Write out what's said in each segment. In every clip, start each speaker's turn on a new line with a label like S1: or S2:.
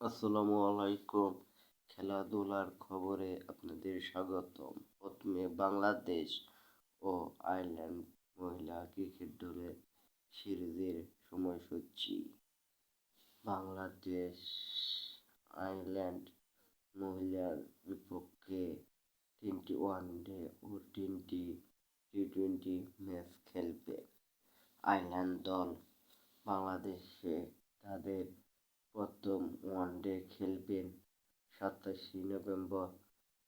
S1: আসসালামু আলাইকুম। খেলাধুলার খবরে আপনাদের স্বাগতম। প্রথমে বাংলাদেশ ও আয়ারল্যান্ড মহিলা ক্রিকেট দলের সিরিজের সময়সূচি। বাংলাদেশ আয়ারল্যান্ড মহিলার বিপক্ষে 3টি ওয়ানডে ও 3টি টি-20 ম্যাচ খেলবে। আয়ারল্যান্ড দল বাংলাদেশে তাদের প্রথম ওয়ানডে খেলবেন 27 নভেম্বর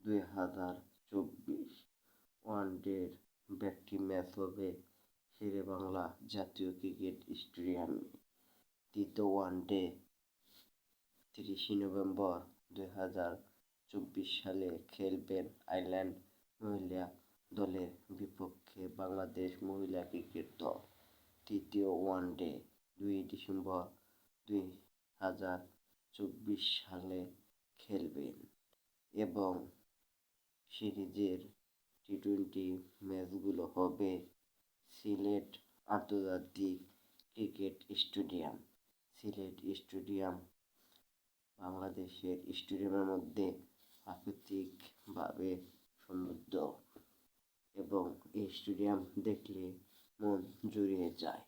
S1: 2024। ওয়ানডের ব্যাকটি ম্যাচ হবে শেরেবাংলা জাতীয় ক্রিকেট স্টেডিয়ামে। দ্বিতীয় ওয়ানডে 30 নভেম্বর 2024 সালে খেলবেন আয়ারল্যান্ড মহিলা দলের বিপক্ষে বাংলাদেশ মহিলা ক্রিকেট দল। তৃতীয় ওয়ানডে 2 ডিসেম্বর 2024 সালে খেলবেন এবং সিরিজের টি-20 ম্যাচগুলো হবে সিলেট আন্তর্জাতিক ক্রিকেট স্টেডিয়াম। সিলেট স্টেডিয়াম বাংলাদেশের স্টেডিয়ামের মধ্যে প্রাকৃতিকভাবে সমৃদ্ধ এবং এই স্টেডিয়াম দেখলে মন জুড়িয়ে যায়।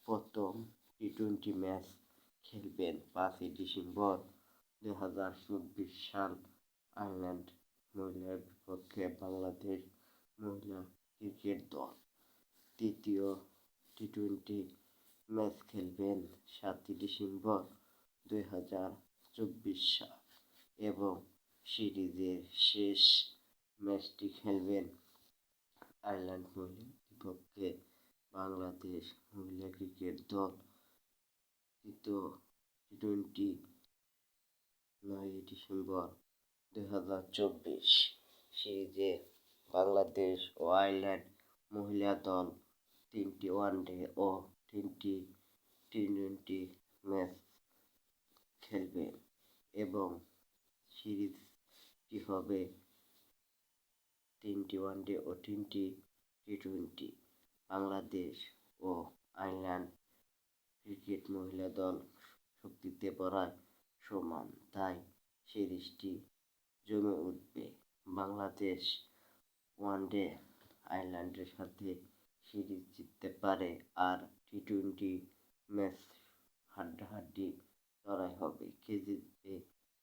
S1: প্রথম টি-20 ম্যাচ খেলবেন 5 ডিসেম্বর 2024 সাল আয়ারল্যান্ড মহিলার বিপক্ষে বাংলাদেশ মহিলা ক্রিকেট দল। তৃতীয় টি-20 ম্যাচ খেলবেন 7 ডিসেম্বর 2024 সাল এবং সিরিজের শেষ ম্যাচটি খেলবেন আয়ারল্যান্ড মহিলার বিপক্ষে বাংলাদেশ মহিলা ক্রিকেট দল। তৃতীয় টি-20 9 ডিসেম্বর 2024 সিরিজে বাংলাদেশ ও আয়ারল্যান্ড মহিলা দল 3টি ওয়ানডে ও 3টি টি-20 ম্যাচ খেলবে এবং সিরিজটি হবে 3টি ওয়ানডে ও 3টি টি-20। বাংলাদেশ ও আয়ারল্যান্ড ক্রিকেট মহিলা দল শক্তিতে প্রায় সমান, তাই সিরিজটি জমে উঠবে। বাংলাদেশ ওয়ানডে আয়ারল্যান্ডের সাথে সিরিজ জিততে পারে, আর টি-20 ম্যাচ হাড্ডাহাড্ডি লড়াই হবে। কে জিতবে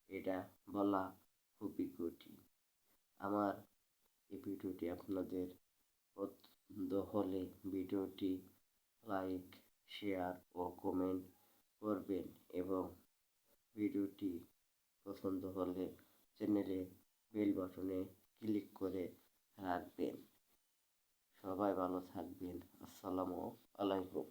S1: এটা বলা খুবই কঠিন। আমার এই ভিডিওটি আপনাদের পছন্দ হলে ভিডিওটি লাইক, শেয়ার ও কমেন্ট করবেন এবং ভিডিওটি পছন্দ হলে চ্যানেলে বেল বাটনে ক্লিক করে রাখবেন। সবাই ভালো থাকবেন। আসসালামু আলাইকুম।